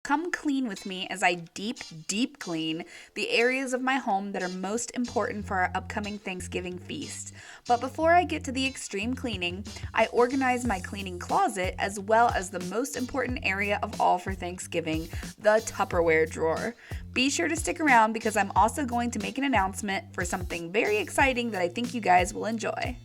Come clean with me as I deep clean the areas of my home that are most important for our upcoming Thanksgiving feast. But before I get to the extreme cleaning, I organize my cleaning closet as well as the most important area of all for Thanksgiving, the Tupperware drawer. Be sure to stick around because I'm also going to make an announcement for something very exciting that I think you guys will enjoy.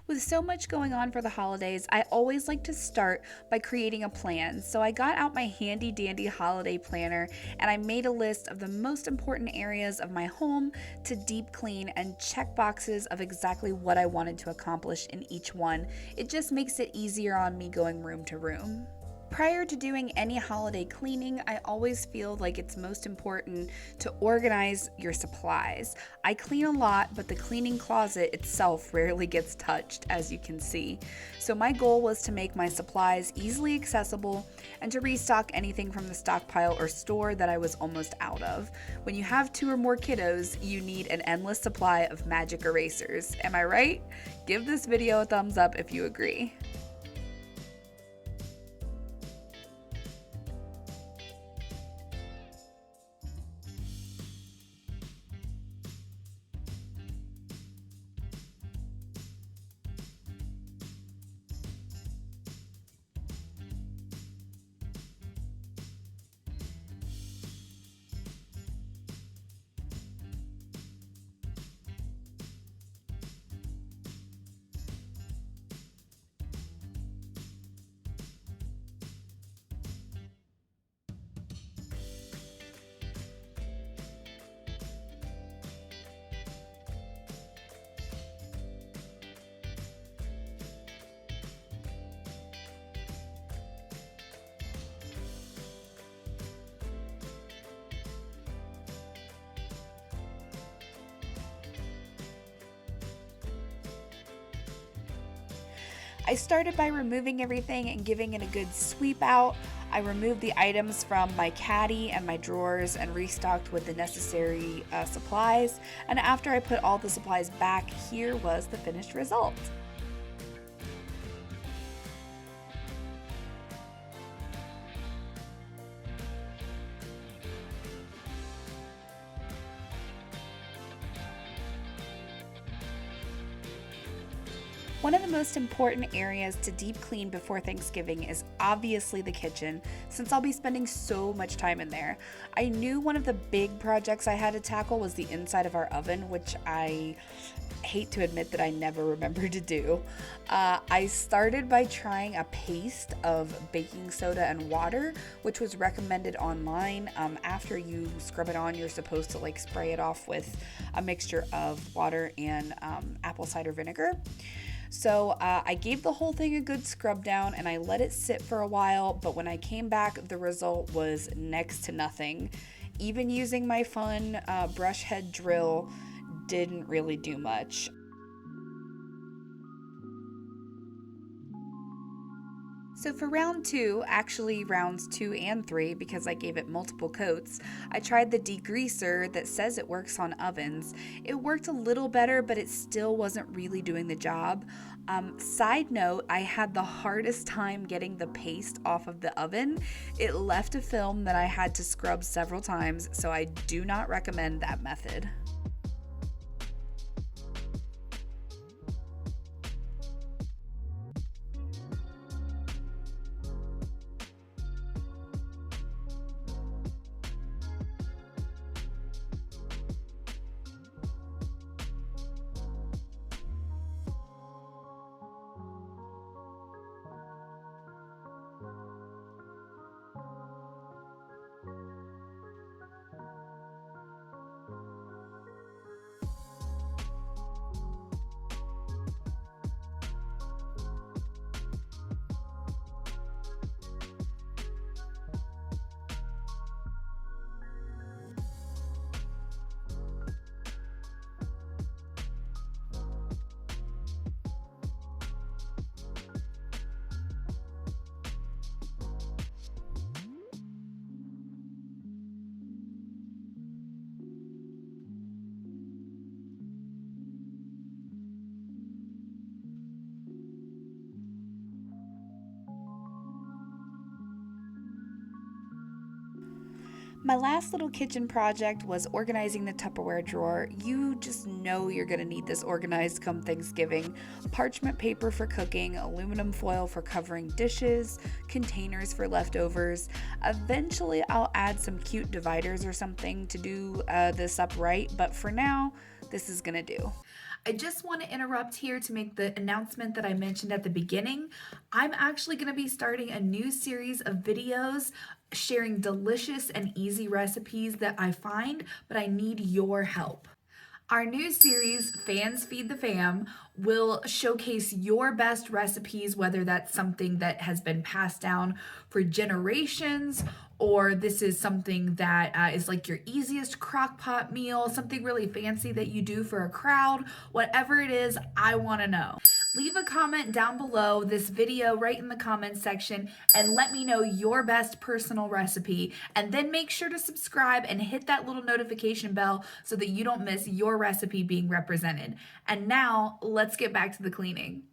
With so much going on for the holidays, I always like to start by creating a plan. So I got out my handy dandy holiday planner and I made a list of the most important areas of my home to deep clean and check boxes of exactly what I wanted to accomplish in each one. It just makes it easier on me going room to room. Prior to doing any holiday cleaning, I always feel like it's most important to organize your supplies. I clean a lot, but the cleaning closet itself rarely gets touched, as you can see. So my goal was to make my supplies easily accessible and to restock anything from the stockpile or store that I was almost out of. When you have 2 or more kiddos, you need an endless supply of magic erasers. Am I right? Give this video a thumbs up if you agree. I started by removing everything and giving it a good sweep out. I removed the items from my caddy and my drawers and restocked with the necessary supplies. And after I put all the supplies back, here was the finished result. One of the most important areas to deep clean before Thanksgiving is obviously the kitchen, since I'll be spending so much time in there. I knew one of the big projects I had to tackle was the inside of our oven, which I hate to admit that I never remembered to do. I started by trying a paste of baking soda and water, which was recommended online. After you scrub it on, you're supposed to spray it off with a mixture of water and apple cider vinegar. So I gave the whole thing a good scrub down and I let it sit for a while, but when I came back, the result was next to nothing. Even using my fun brush head drill didn't really do much. So for round 2, actually rounds 2 and 3, because I gave it multiple coats, I tried the degreaser that says it works on ovens. It worked a little better, but it still wasn't really doing the job. Side note, I had the hardest time getting the paste off of the oven. It left a film that I had to scrub several times, so I do not recommend that method. My last little kitchen project was organizing the Tupperware drawer. You just know you're gonna need this organized come Thanksgiving. Parchment paper for cooking, aluminum foil for covering dishes, containers for leftovers. Eventually, I'll add some cute dividers or something to do this up right, but for now, this is gonna do. I just want to interrupt here to make the announcement that I mentioned at the beginning. I'm actually going to be starting a new series of videos sharing delicious and easy recipes that I find, but I need your help. Our new series, Fans Feed the Fam, will showcase your best recipes, whether that's something that has been passed down for generations, or this is something that is like your easiest crock pot meal, something really fancy that you do for a crowd. Whatever it is, I want to know. Leave a comment down below this video right in the comments section and let me know your best personal recipe, and then make sure to subscribe and hit that little notification bell so that you don't miss your recipe being represented. And now let's get back to the cleaning.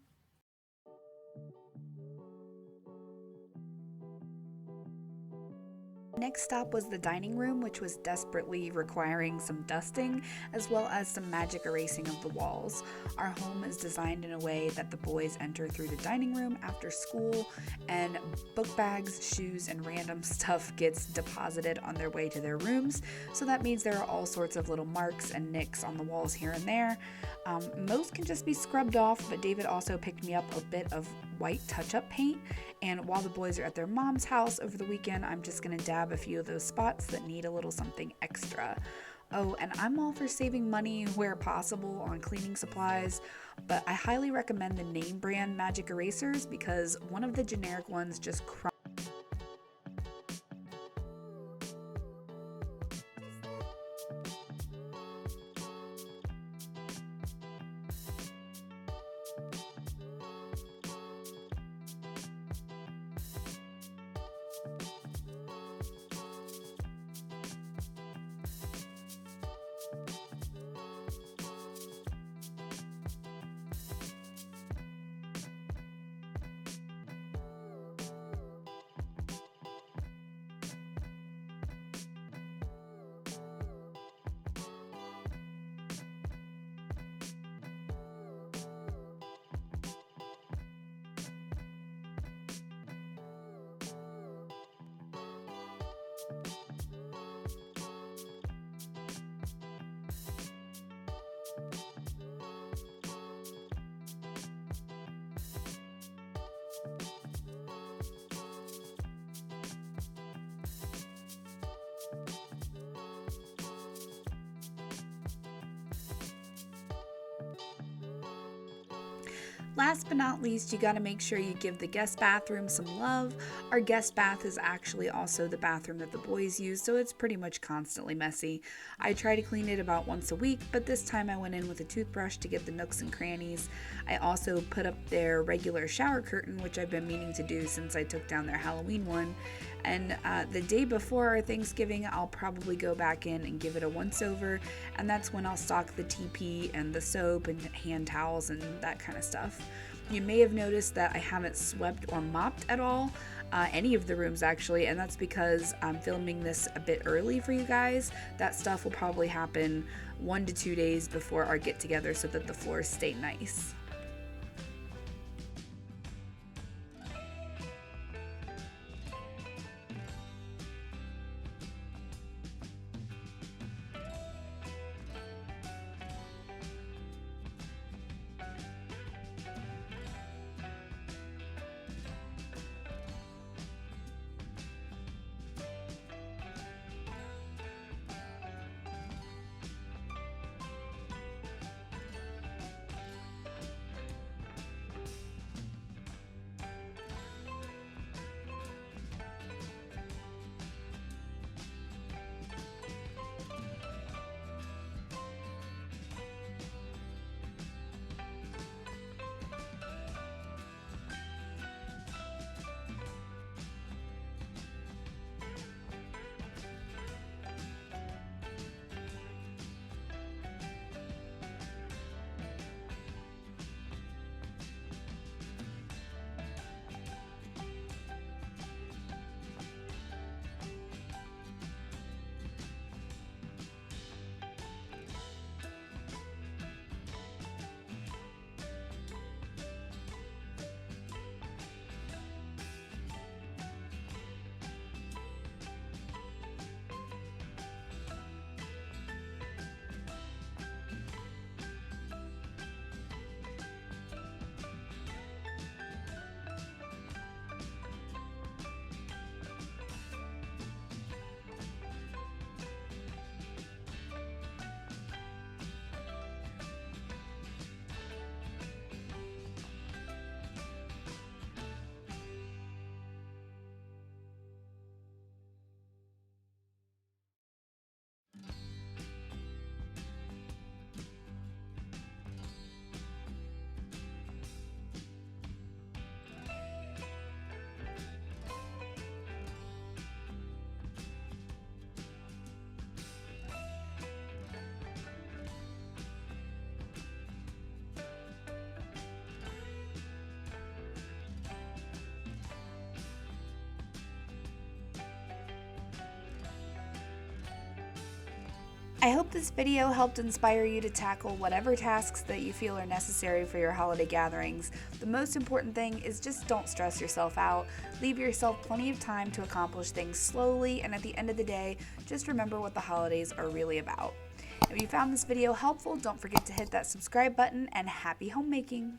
Next stop was the dining room, which was desperately requiring some dusting as well as some magic erasing of the walls. Our home is designed in a way that the boys enter through the dining room after school, and book bags, shoes, and random stuff gets deposited on their way to their rooms. So that means there are all sorts of little marks and nicks on the walls here and there. Most can just be scrubbed off, but David also picked me up a bit of white touch-up paint, and while the boys are at their mom's house over the weekend, I'm just gonna dab a few of those spots that need a little something extra. Oh, and I'm all for saving money where possible on cleaning supplies, but I highly recommend the name brand magic erasers because one of the generic ones just Last but not least, you gotta make sure you give the guest bathroom some love. Our guest bath is actually also the bathroom that the boys use, so it's pretty much constantly messy. I try to clean it about once a week, but this time I went in with a toothbrush to get the nooks and crannies. I also put up their regular shower curtain, which I've been meaning to do since I took down their Halloween one. And the day before our Thanksgiving, I'll probably go back in and give it a once over, and that's when I'll stock the TP and the soap and hand towels and that kind of stuff. You may have noticed that I haven't swept or mopped at all, any of the rooms actually, and that's because I'm filming this a bit early for you guys. That stuff will probably happen 1 to 2 days before our get together so that the floors stay nice. I hope this video helped inspire you to tackle whatever tasks that you feel are necessary for your holiday gatherings. The most important thing is just don't stress yourself out. Leave yourself plenty of time to accomplish things slowly, and at the end of the day, just remember what the holidays are really about. If you found this video helpful, don't forget to hit that subscribe button, and happy homemaking!